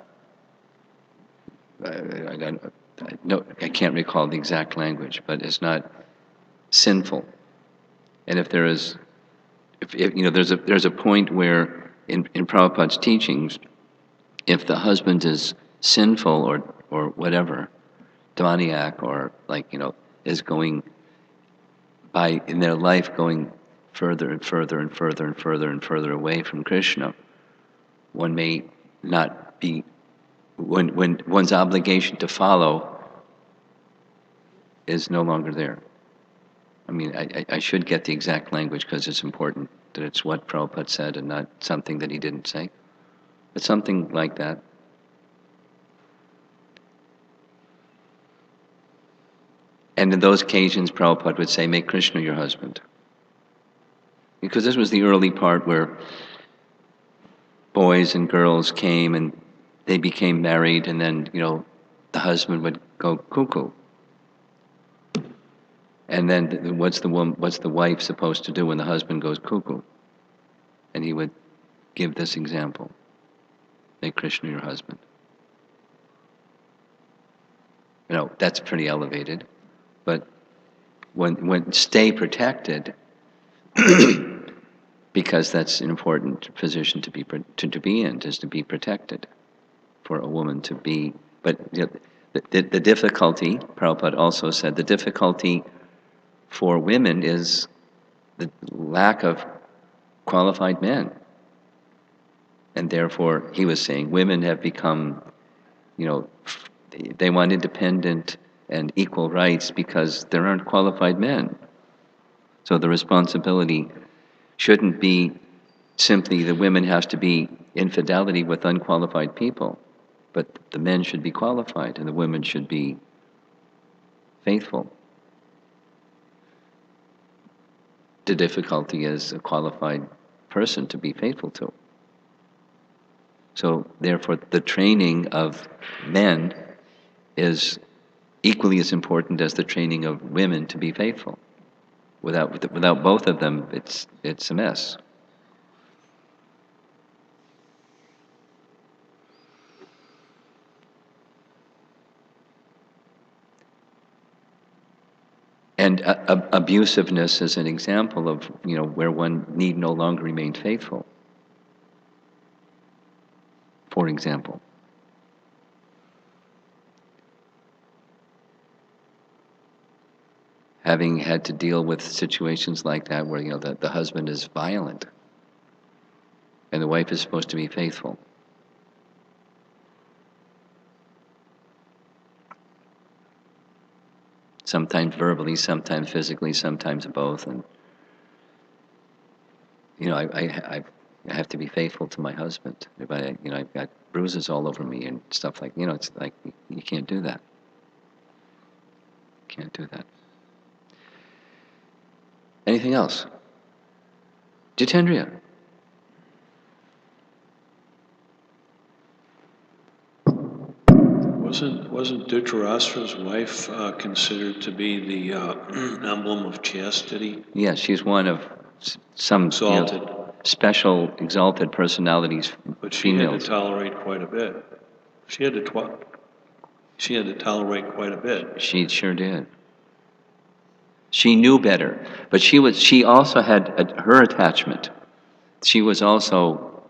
I can't recall the exact language, but it's not sinful. And if there is, if there's a point where in Prabhupada's teachings, if the husband is sinful or whatever, demoniac or is going by in their life going further and further and further and further and further away from Krishna, one may not be when one's obligation to follow is no longer there. I mean, I should get the exact language because it's important that it's what Prabhupada said and not something that he didn't say. But something like that. And in those occasions, Prabhupada would say, make Krishna your husband. Because this was the early part where boys and girls came and they became married, and then, the husband would go cuckoo. And then what's the wife supposed to do when the husband goes cuckoo? And he would give this example. Make Krishna your husband. That's pretty elevated. But when stay protected, because that's an important position to be in, is to be protected for a woman to be. But the difficulty, Prabhupada also said, the difficulty for women is the lack of qualified men. And therefore, he was saying, women have become, they want independent and equal rights because there aren't qualified men. So the responsibility shouldn't be simply the women have to be infidelity with unqualified people, but the men should be qualified and the women should be faithful. The difficulty is a qualified person to be faithful to. So therefore, the training of men is equally as important as the training of women to be faithful. Without both of them, it's a mess. And abusiveness is an example of, where one need no longer remain faithful. For example. Having had to deal with situations like that where, the husband is violent and the wife is supposed to be faithful. Sometimes verbally, sometimes physically, sometimes both. And, I have to be faithful to my husband. If I've got bruises all over me and stuff like, it's like, you can't do that. Can't do that. Anything else? Jitendriya. Wasn't Dhritarashtra's wife considered to be the emblem of chastity? Yes, she's one of some Exalted. special exalted personalities. But she females. had to tolerate quite a bit. She had to tolerate quite a bit. She sure did. She knew better, but she also had her attachment. She was also,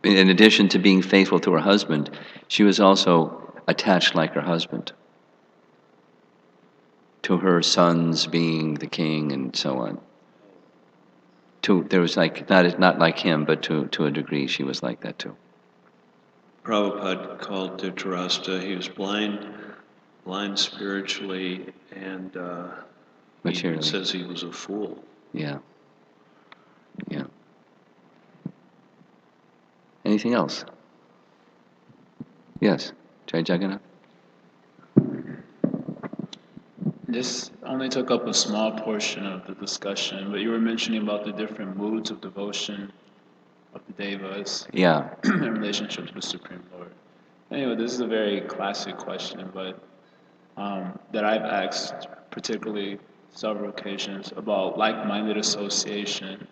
in addition to being faithful to her husband, she was also attached like her husband to her sons being the king and so on. There was like, not like him, but to a degree she was like that too. Prabhupada called Dhritarashtra, he was blind spiritually, and he even says he was a fool. Yeah. Yeah. Anything else? Yes. Jai Jagannath. This only took up a small portion of the discussion, but you were mentioning about the different moods of devotion of the devas Yeah. in relationship to the Supreme Lord. Anyway, this is a very classic question, but that I've asked particularly several occasions about like-minded association.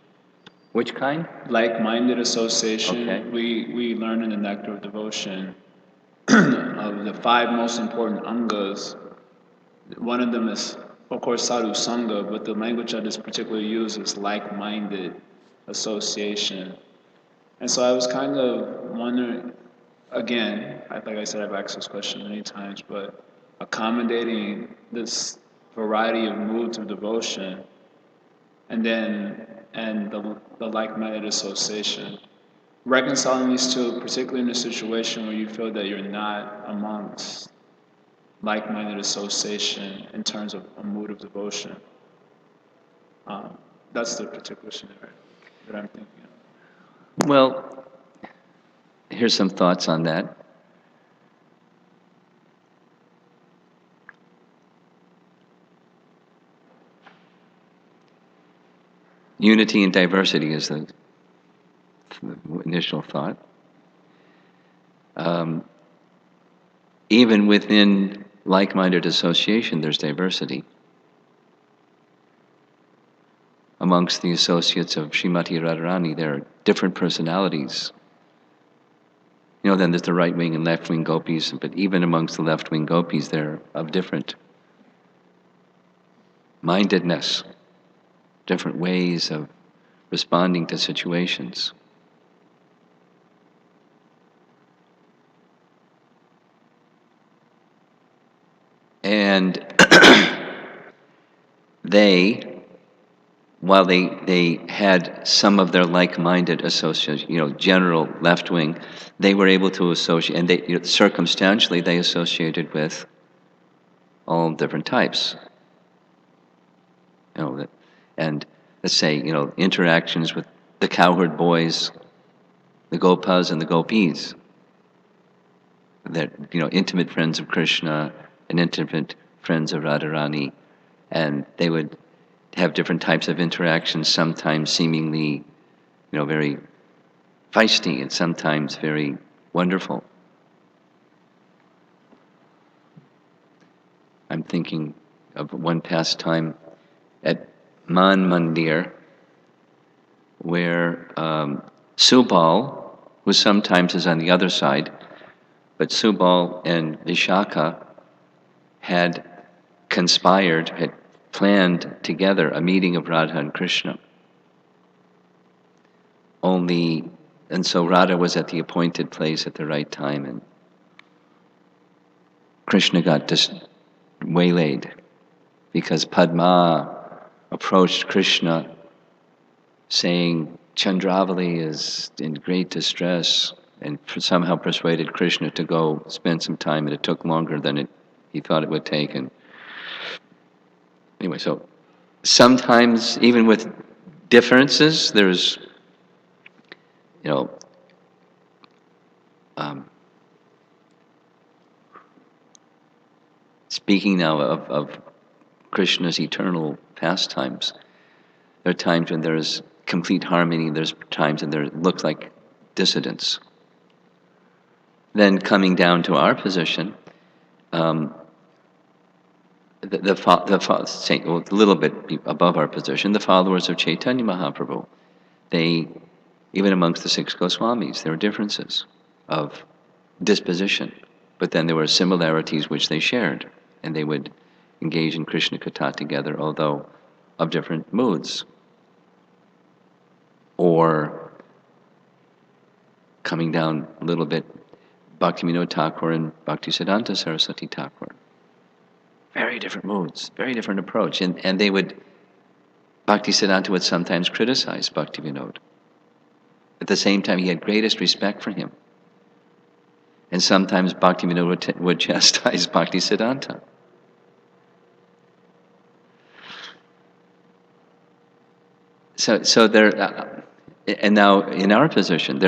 Which kind? Like-minded association. Okay. We learn in the Nectar of Devotion of the 5 most important angas. One of them is, of course, sadhu sangha, but the language that is particularly used is like-minded association. And so I was kind of wondering, again, like I said, I've asked this question many times, but accommodating this variety of moods of devotion and the like-minded association, reconciling these two, particularly in a situation where you feel that you're not amongst like-minded association in terms of a mood of devotion. That's the particular scenario that I'm thinking of. Well, here's some thoughts on that. Unity and diversity is the initial thought. Even within like-minded association, there's diversity. Amongst the associates of Srimati Radharani, there are different personalities. Then there's the right-wing and left-wing gopis, but even amongst the left-wing gopis, they're of different mindedness, different ways of responding to situations. And while they had some of their like-minded associates, general left-wing, they were able to associate, and they circumstantially they associated with all different types. And let's say, interactions with the cowherd boys, the gopas and the gopis, that, intimate friends of Krishna and intimate friends of Radharani, and they would have different types of interactions, sometimes seemingly, very feisty and sometimes very wonderful. I'm thinking of one pastime at Man Mandir, where Subal, who sometimes is on the other side, but Subal and Vishaka had had planned together a meeting of Radha and Krishna. And so Radha was at the appointed place at the right time, and Krishna got just waylaid because Padma approached Krishna saying Chandravali is in great distress, and somehow persuaded Krishna to go spend some time, and it took longer than he thought it would take. And anyway, so sometimes even with differences, there's, speaking now of Krishna's eternal pastimes, there are times when there's complete harmony, there's times when there looks like dissidence. Then coming down to our position, a little bit above our position, the followers of Chaitanya Mahaprabhu, even amongst the 6 Goswamis, there were differences of disposition, but then there were similarities which they shared, and they would engage in Krishna Katha together, although of different moods. Or coming down a little bit, Bhaktivinoda Thakur and Bhaktisiddhanta Saraswati Thakur. Very different moods, very different approach. And Bhaktisiddhanta would sometimes criticize Bhaktivinoda. At the same time, he had greatest respect for him. And sometimes Bhaktivinoda would chastise Bhaktisiddhanta. So there, and now in our position,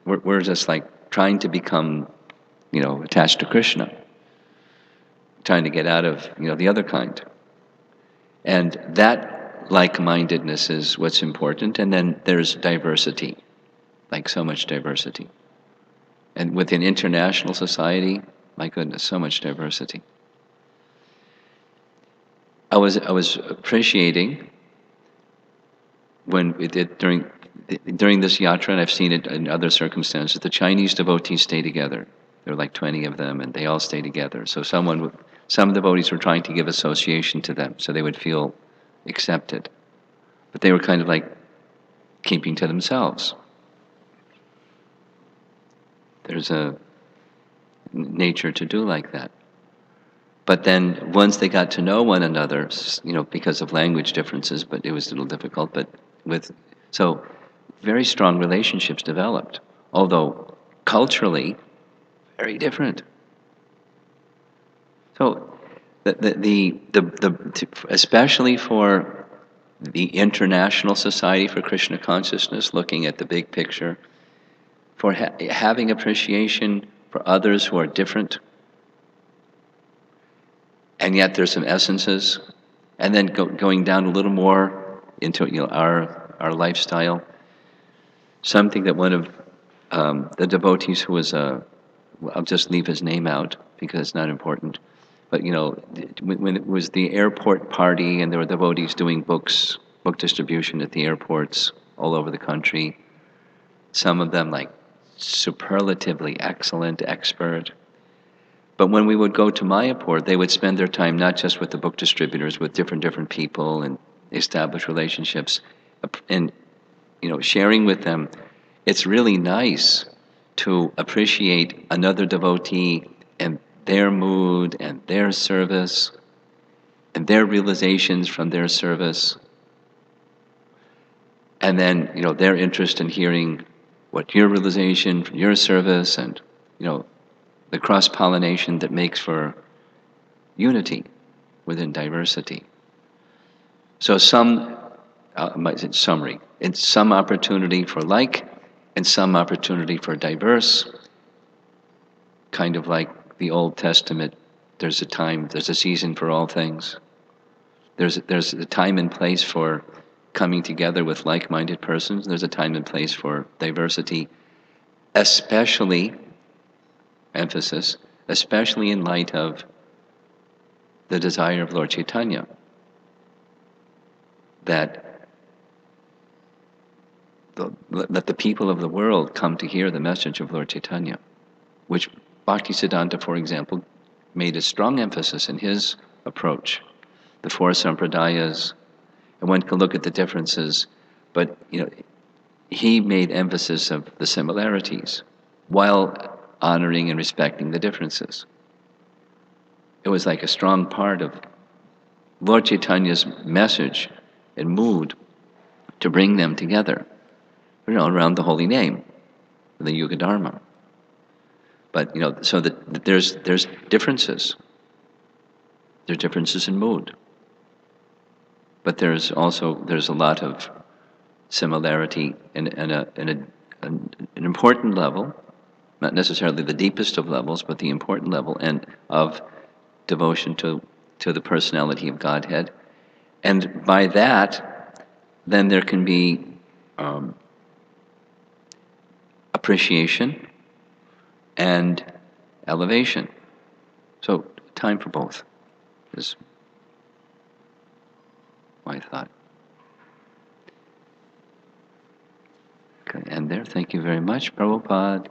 we're just like trying to become, attached to Krishna, trying to get out of, the other kind. And that like-mindedness is what's important. And then there's diversity, like so much diversity. And within international society, my goodness, so much diversity. I was appreciating when we did during this yatra, and I've seen it in other circumstances, the Chinese devotees stay together. There were like 20 of them, and they all stay together. So some devotees were trying to give association to them, so they would feel accepted. But they were kind of like keeping to themselves. There's a nature to do like that. But then once they got to know one another, because of language differences, but it was a little difficult, so very strong relationships developed, although culturally very different. So especially for the International Society for Krishna Consciousness, looking at the big picture, for having appreciation for others who are different, and yet there's some essences, and then going down a little more into our lifestyle. Something that one of the devotees who was I'll just leave his name out because it's not important, but when it was the airport party and there were devotees doing book distribution at the airports all over the country, some of them like superlatively excellent, expert. But when we would go to Mayapur, they would spend their time not just with the book distributors, with different people and establish relationships, and sharing with them. It's really nice to appreciate another devotee and their mood and their service and their realizations from their service, and then their interest in hearing what your realization from your service, and the cross-pollination that makes for unity within diversity. So summary, it's some opportunity for like and some opportunity for diverse, kind of like the Old Testament. There's a season for all things. There's a time and place for coming together with like-minded persons. There's a time and place for diversity, especially in light of the desire of Lord Chaitanya, that let the people of the world come to hear the message of Lord Chaitanya, which Bhaktisiddhanta, for example, made a strong emphasis in his approach. The four sampradayas, and one can look at the differences, but he made emphasis of the similarities while honoring and respecting the differences. It was like a strong part of Lord Chaitanya's message and mood to bring them together, around the holy name, the Yuga Dharma. But so that there's differences. There's differences in mood, but there's a lot of similarity in an important level, not necessarily the deepest of levels, but the important level and of devotion to the personality of Godhead, and by that, then there can be appreciation and elevation. So time for both is my thought. Okay, and there, thank you very much, Prabhupada.